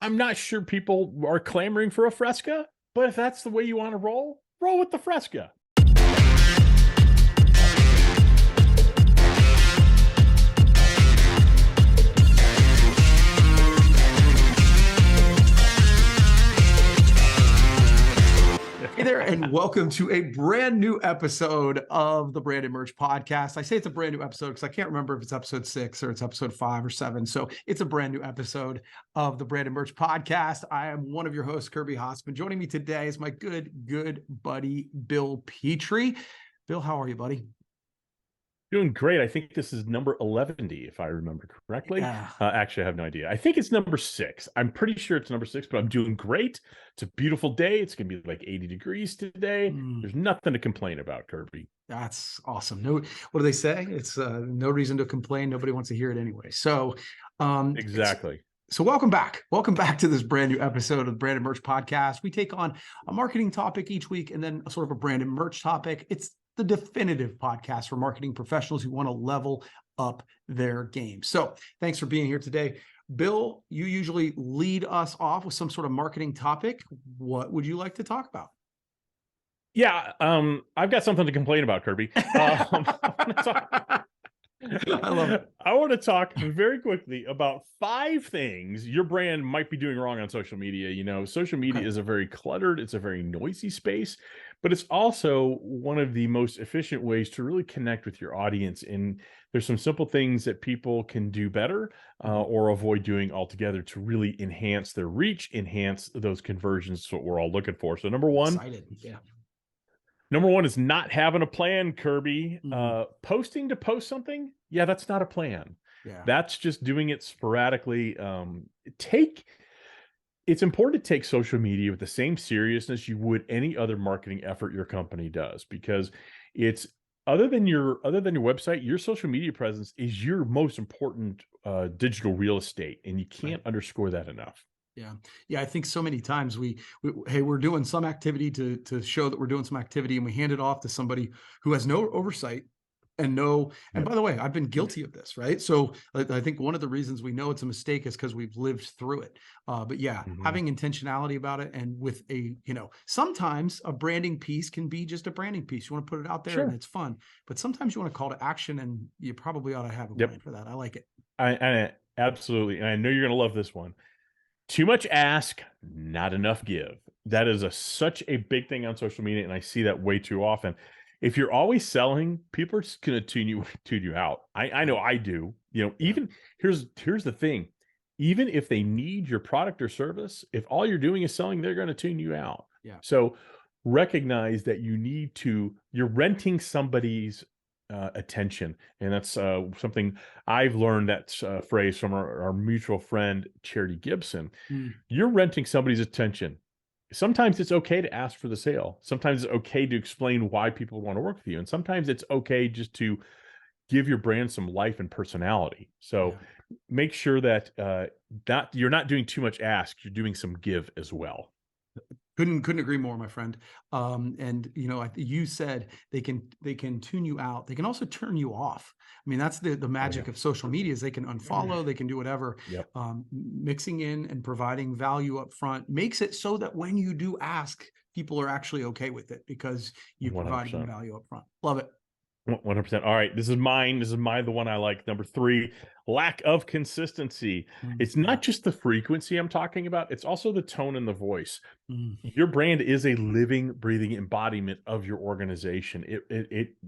I'm not sure people are clamoring for a Fresca, but if that's the way you want to roll with the Fresca. Hey there, and welcome to a brand new episode of the Branded Merch Podcast. I say it's a brand new episode because I can't remember if it's episode 6 or it's episode 5 or 7. So it's a brand new episode of the Branded Merch Podcast. I am one of your hosts, Kirby Hasseman. Joining me today is my good buddy, Bill Petrie. Bill, how are you, buddy? Doing great. I think this is number 11, if I remember correctly. Yeah. Actually, I have no idea. I think it's number 6. I'm pretty sure it's number 6, but I'm doing great. It's a beautiful day. It's going to be like 80 degrees today. There's nothing to complain about, Kirby. That's awesome. No, what do they say? It's no reason to complain. Nobody wants to hear it anyway. So, exactly. So welcome back. Welcome back to this brand new episode of the Branded Merch Podcast. We take on a marketing topic each week and then a sort of a branded merch topic. It's the definitive podcast for marketing professionals who want to level up their game. So thanks for being here today. Bill, you usually lead us off with some sort of marketing topic. What would you like to talk about? Yeah, I've got something to complain about, Kirby. I love it. I want to talk very quickly about 5 things your brand might be doing wrong on social media. You know, social media is a very cluttered, it's a very noisy space, but it's also one of the most efficient ways to really connect with your audience. And there's some simple things that people can do better or avoid doing altogether to really enhance their reach, enhance those conversions. That's what we're all looking for. So number one, Number one is not having a plan, Kirby. Posting to post something, yeah, that's not a plan. Yeah. That's just doing it sporadically. It's important to take social media with the same seriousness you would any other marketing effort your company does, because it's other than your website, your social media presence is your most important digital real estate, and you can't underscore that enough. Yeah. I think so many times we're doing some activity to show that we're doing some activity, and we hand it off to somebody who has no oversight and and by the way, I've been guilty of this, right? So I think one of the reasons we know it's a mistake is because we've lived through it. But having intentionality about it, and with sometimes a branding piece can be just a branding piece. You want to put it out there and it's fun, but sometimes you want to call to action, and you probably ought to have a plan for that. I like it. I absolutely. And I know you're going to love this one. Too much ask, not enough give. That is such a big thing on social media, and I see that way too often. If you're always selling, people are just going to tune you out. I know I do. You know, even here's the thing. Even if they need your product or service, if all you're doing is selling, they're going to tune you out. Yeah. So recognize that you're renting somebody's attention. And that's something I've learned, that phrase from our mutual friend, Charity Gibson. You're renting somebody's attention. Sometimes it's okay to ask for the sale. Sometimes it's okay to explain why people want to work with you. And sometimes it's okay just to give your brand some life and personality. So make sure that you're not doing too much ask, you're doing some give as well. Couldn't agree more, my friend. And you said they can tune you out. They can also turn you off. I mean, that's the magic of social media, is they can unfollow, they can do whatever. Mixing in and providing value up front makes it so that when you do ask, people are actually okay with it because you provided them value up front. Love it. 100%. All right. This is mine. The one I like. Number 3, lack of consistency. It's not just the frequency I'm talking about. It's also the tone and the voice. Your brand is a living, breathing embodiment of your organization.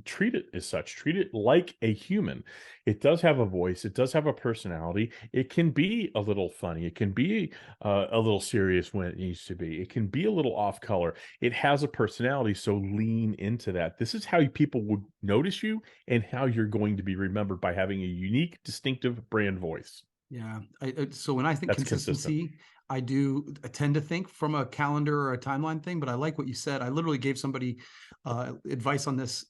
Treat it as such. Treat it like a human. It does have a voice. It does have a personality. It can be a little funny. It can be a little serious when it needs to be. It can be a little off color. It has a personality. So lean into that. This is how people would notice you, and how you're going to be remembered, by having a unique, distinctive brand voice. Yeah. So when I think consistency, I tend to think from a calendar or a timeline thing, but I like what you said. I literally gave somebody advice on this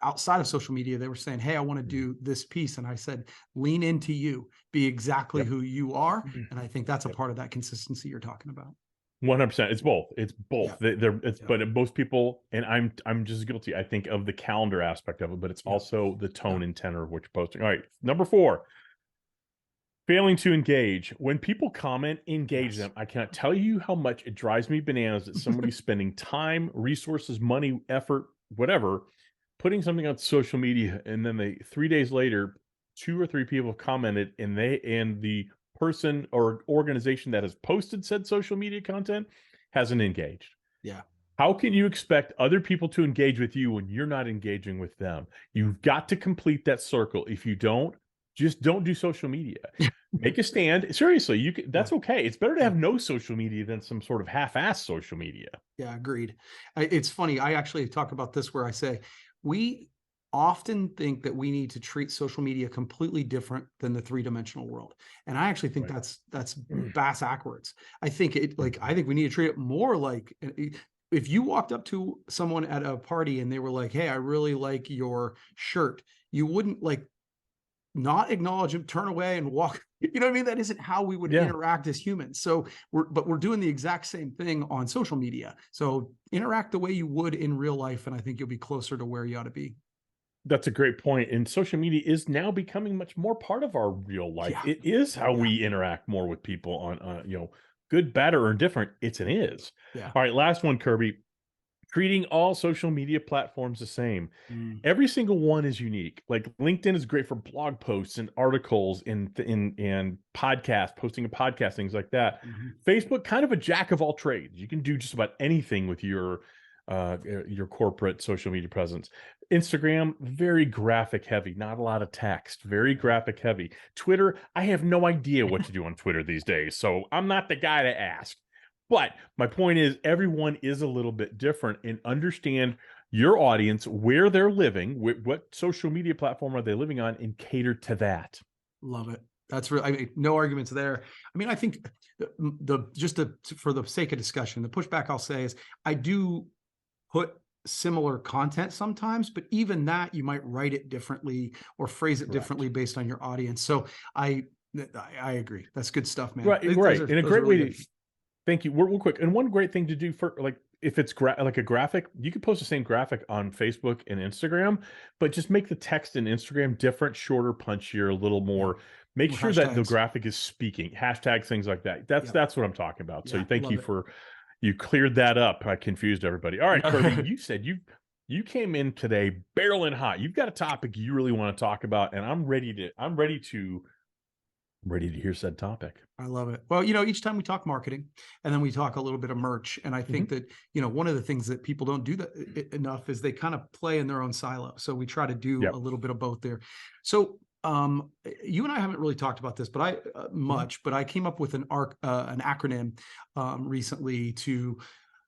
outside of social media. They were saying, hey, I want to do this piece. And I said, lean into you, be exactly who you are. And I think that's a part of that consistency you're talking about. 100%. It's both. But most people, and I'm just guilty, I think, of the calendar aspect of it, but it's also the tone and tenor of what you're posting. All right. Number 4, Failing to engage. When people comment, engage Yes. them. I cannot tell you how much it drives me bananas that somebody's spending time, resources, money, effort, whatever, putting something on social media, and then 3 days later, 2 or 3 people have commented, and the person or organization that has posted said social media content hasn't engaged. Yeah. How can you expect other people to engage with you when you're not engaging with them? You've got to complete that circle. If you don't, just don't do social media. Make a stand. Seriously, Yeah. that's okay. It's better to Yeah. have no social media than some sort of half-assed social media. Yeah, agreed. It's funny. I actually talk about this where I say we often think that we need to treat social media completely different than the three-dimensional world, and I actually think Right. that's bass backwards. I think we need to treat it more like if you walked up to someone at a party and they were like, "Hey, I really like your shirt," you wouldn't like not acknowledge him, turn away and walk. You know what I mean? That isn't how we would Yeah. interact as humans. So we're doing the exact same thing on social media. So interact the way you would in real life, and I think you'll be closer to where you ought to be. That's a great point, and social media is now becoming much more part of our real life. Yeah. It is how Yeah. we interact more with people on, good, bad, or indifferent. It's an is. Yeah. All right, last one, Kirby. Treating all social media platforms the same. Mm, Every single one is unique. Like LinkedIn is great for blog posts and articles and podcast, posting a podcast, things like that. mhm. Facebook, kind of a jack of all trades. You can do just about anything with your corporate social media presence. Instagram, very graphic heavy, not a lot of text, very graphic heavy. Twitter, I have no idea what to do on Twitter these days, so I'm not the guy to ask. But my point is, everyone is a little bit different, and understand your audience, where they're living, what social media platform are they living on, and cater to that. Love it. That's real. I mean, no arguments there. I mean, I think for the sake of discussion, the pushback I'll say is I do put similar content sometimes, but even that you might write it differently or phrase it Correct. differently based on your audience. So I I agree. That's good stuff, man. Right, right. And a Those are great really way good. to thank you. Real quick, and one great thing to do for like if it's like a graphic, you could post the same graphic on Facebook and Instagram, but just make the text in Instagram different, shorter, punchier, a little Yeah. more. Make More sure that the hashtags. graphic is speaking, hashtags, things like that. That's Yeah. that's what I'm talking about. So Yeah. thank you Love it. for you cleared that up. I confused everybody. All right, Kirby, No. you said you came in today barreling hot. You've got a topic you really want to talk about, and I'm ready to hear said topic. I love it. Well, each time we talk marketing and then we talk a little bit of merch. And I think Mhm. that, one of the things that people don't do that enough is they kind of play in their own silo. So we try to do a Yep. little bit of both there. So you and I haven't really talked about this, but Mhm. but I came up with an acronym recently to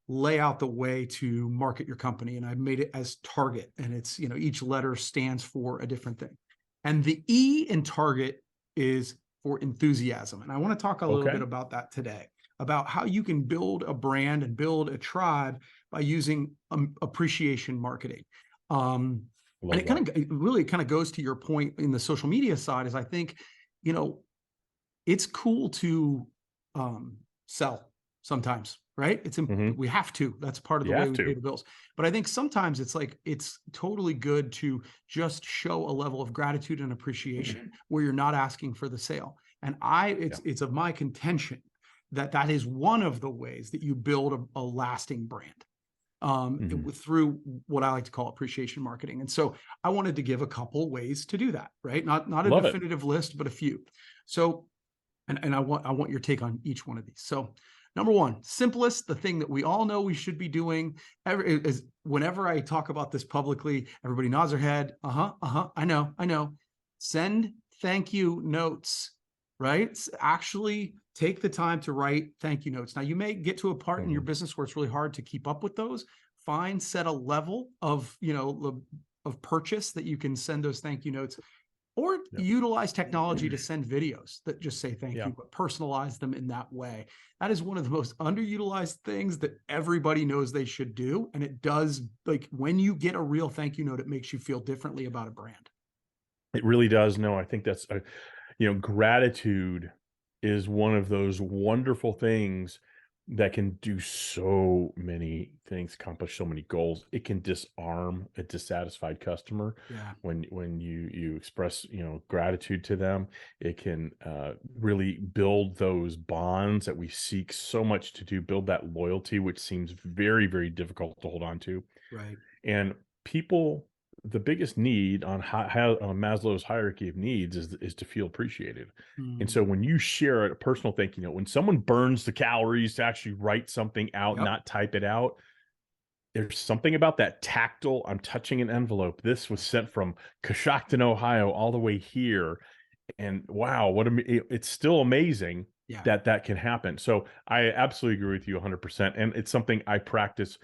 lay out the way to market your company. And I made it as Target. And it's, each letter stands for a different thing. And the E in Target is for enthusiasm. And I want to talk a little bit Okay. about that today, about how you can build a brand and build a tribe by using appreciation marketing. And Love that. it really kind of goes to your point in the social media side is I think, you know, it's cool to sell sometimes, right? Mhm. We have to. That's part of the You way have we pay to. the bills. But I think sometimes it's totally good to just show a level of gratitude and appreciation where you're not asking for the sale. And Yeah. it's of my contention that that is one of the ways that you build a lasting brand Mhm. through what I like to call appreciation marketing. And so I wanted to give a couple ways to do that, right? Not a Love it. definitive list, but a few. So and I want your take on each one of these. So, number one, simplest, the thing that we all know we should be doing. Is whenever I talk about this publicly, everybody nods their head. I know. Send thank you notes. Right? Actually, take the time to write thank you notes. Now, you may get to a part in your Mhm. business where it's really hard to keep up with those. Set a level of of purchase that you can send those thank you notes or Yep. utilize technology to send videos that just say thank Yeah. you, but personalize them in that way. That is one of the most underutilized things that everybody knows they should do. And it does, like, when you get a real thank you note, it makes you feel differently about a brand. It really does. No, I think that's gratitude is one of those wonderful things that can do so many things, accomplish so many goals. It can disarm a dissatisfied customer Yeah. when you express, gratitude to them. It can really build those bonds that we seek so much to do, build that loyalty, which seems very, very difficult to hold on to. Right. And people, the biggest need on on Maslow's hierarchy of needs is to feel appreciated. And Mm. so when you share a personal thank you note, when someone burns the calories to actually write something out, Yep. not type it out, there's something about that tactile. I'm touching an envelope. This was sent from Coshocton, Ohio, all the way here, and wow, it's still amazing Yeah. that that can happen. So I absolutely agree with you 100%, and it's something I practice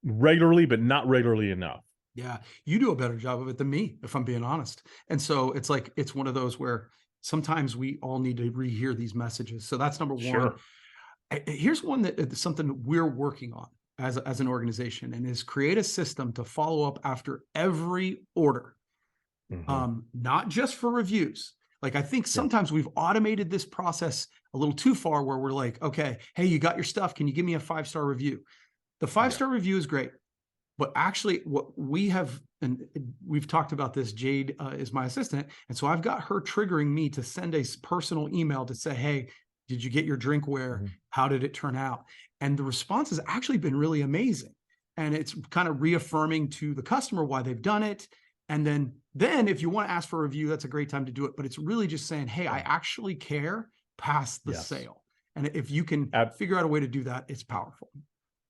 regularly, but not regularly enough. Yeah, you do a better job of it than me, if I'm being honest. And so it's like it's one of those where sometimes we all need to rehear these messages. So that's number one. Sure. Here's one that something we're working on as an organization, and is create a system to follow up after every order, Mhm. not just for reviews. Like I think Yeah. sometimes we've automated this process a little too far, where we're like, okay, hey, you got your stuff. Can you give me a 5-star review? The five Yeah. star review is great. But actually, what we have, and we've talked about this, Jade is my assistant. And so I've got her triggering me to send a personal email to say, hey, did you get your drinkware? Mhm. How did it turn out? And the response has actually been really amazing. And it's kind of reaffirming to the customer why they've done it. And then if you want to ask for a review, that's a great time to do it. But it's really just saying, hey, I Yeah. actually care past the Yes. sale. And if you can Ab figure out a way to do that, it's powerful.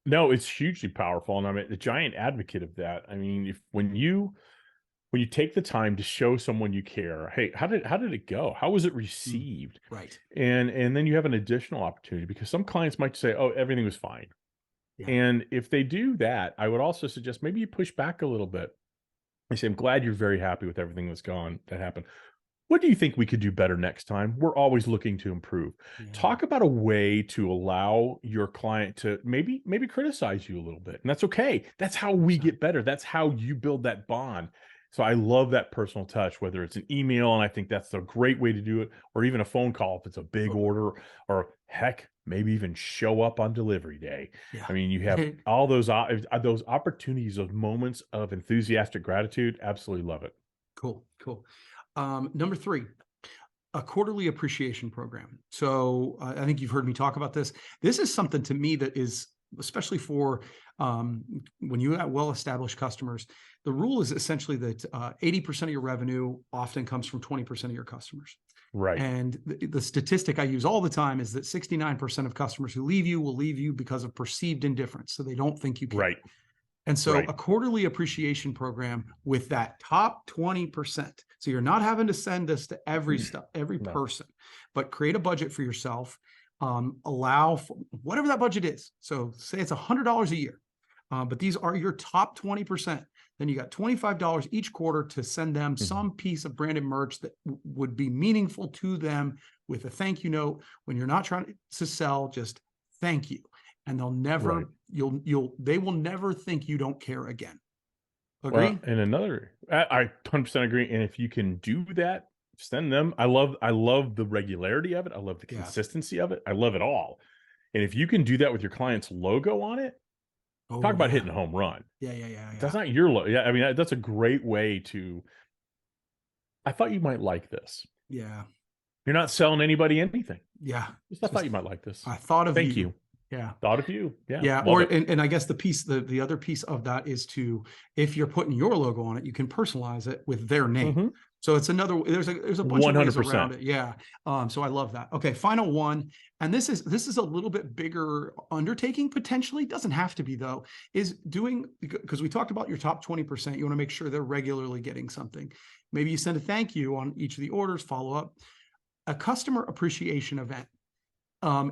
No, it's hugely powerful, and I'm a giant advocate of that. I mean, if when you take the time to show someone you care, "Hey, how did it go? How was it Mm, received?" right. And then you have an additional opportunity because some clients might say, "Oh, everything was fine." Yeah. And if they do that, I would also suggest maybe you push back a little bit. I say, "I'm glad you're very happy with everything that happened. What do you think we could do better next time? We're always looking to improve." Yeah. Talk about a way to allow your client to maybe criticize you a little bit, and that's okay. That's how we 100%. get better. That's how you build that bond. So I love that personal touch, whether it's an email, and I think that's a great way to do it, or even a phone call if it's a big Totally. order, or heck, maybe even show up on delivery day. Yeah. I mean, you have all those opportunities, those moments of enthusiastic gratitude. Absolutely love it. Cool, cool. Number 3, a quarterly appreciation program. So, I think you've heard me talk about this. This is something to me that is especially for, when you have well-established customers, the rule is essentially that, 80% of your revenue often comes from 20% of your customers. Right, And the statistic I use all the time is that 69% of customers who leave you will leave you because of perceived indifference. So they don't think you care. right, And so right. a quarterly appreciation program with that top 20%. So you're not having to send this to every No. person, but create a budget for yourself. Allow for whatever that budget is. So say it's $100 a year, but these are your top 20%. Then you got $25 each quarter to send them Mhm. some piece of branded merch that would be meaningful to them, with a thank you note. When you're not trying to sell, just thank you. And they'll Right. never, they will never think you don't care again. Well, Agree? and another, I 100% agree. And if you can do that, send them. I love the regularity of it. I love the Yeah. consistency of it. I love it all. And if you can do that with your client's logo on it, talk Oh, about yeah. hitting a home run. Yeah, yeah, yeah, That's yeah. not your logo. Yeah, I mean that's a great way to. I thought you might like this. Yeah. You're not selling anybody anything. Yeah. Just I It's thought just, you might like this. I thought of Thank you. you. Yeah. Thought of you. Yeah, Yeah, love or it. and I guess the other piece of that is to, if you're putting your logo on it, you can personalize it with their name. Hmm. So it's another, there's a bunch of ways around 100%. it. Yeah. So I love that. Okay, final one, and this is a little bit bigger undertaking potentially. Doesn't have to be though. Is doing, because we talked about your top 20%. You want to make sure they're regularly getting something. Maybe you send a thank you on each of the orders, follow up, a customer appreciation event.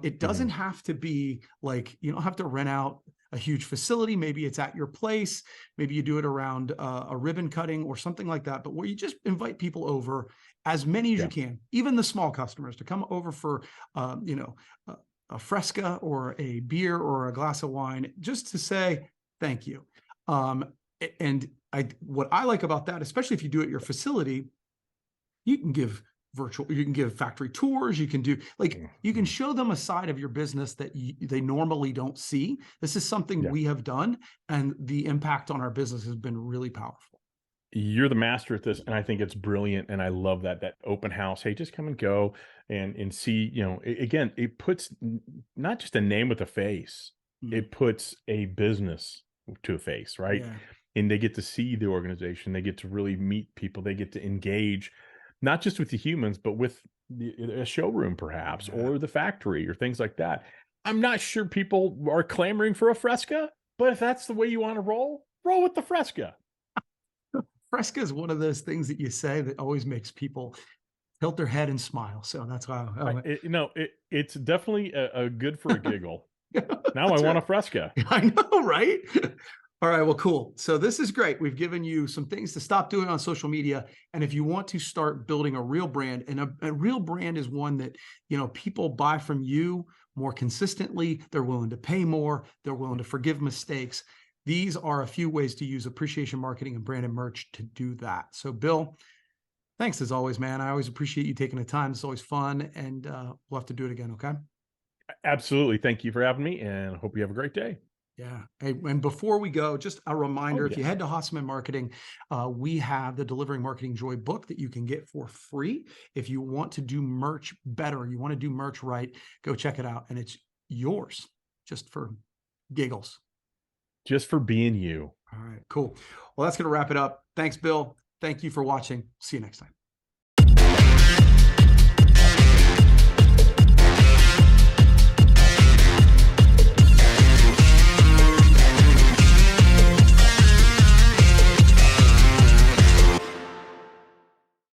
It doesn't Hmm. have to be like, you don't have to rent out a huge facility. Maybe it's at your place. Maybe you do it around a ribbon cutting or something like that, but where you just invite people over, as many as you Yeah. can, even the small customers, to come over for, a, a fresca or a beer or a glass of wine, just to say thank you. And what I like about that, especially if you do it at your facility, you can give you can give factory tours, you can do like, you can Mhm. show them a side of your business that they normally don't see. This is something Yeah. we have done, and the impact on our business has been really powerful. You're the master at this, and I think it's brilliant, and I love that open house. Hey, just come and go and see, again, it puts not just a name with a face, Mm, it puts a business to a face, right? yeah. And they get to see the organization, they get to really meet people, they get to engage not just with the humans, but with a showroom perhaps, Yeah. or the factory or things like that. I'm not sure people are clamoring for a Fresca, but if that's the way you want to roll with the Fresca. Fresca is one of those things that you say that always makes people tilt their head and smile. So that's why It's definitely a good for a giggle. Now I that's want right. a Fresca. I know, right? All right, well, cool. So this is great. We've given you some things to stop doing on social media. And if you want to start building a real brand, and a real brand is one that, people buy from you more consistently, they're willing to pay more, they're willing to forgive mistakes. These are a few ways to use appreciation marketing and brand and merch to do that. So Bill, thanks as always, man. I always appreciate you taking the time. It's always fun, and we'll have to do it again. Okay. Absolutely. Thank you for having me, and I hope you have a great day. Yeah. Hey, and before we go, just a Oh, reminder, if you yeah. head to Hasseman Marketing, we have the Delivering Marketing Joy book that you can get for free. If you want to do merch better, you want to do merch right, go check it out. And it's yours just for giggles. Just for being you. All right, cool. Well, that's going to wrap it up. Thanks, Bill. Thank you for watching. See you next time.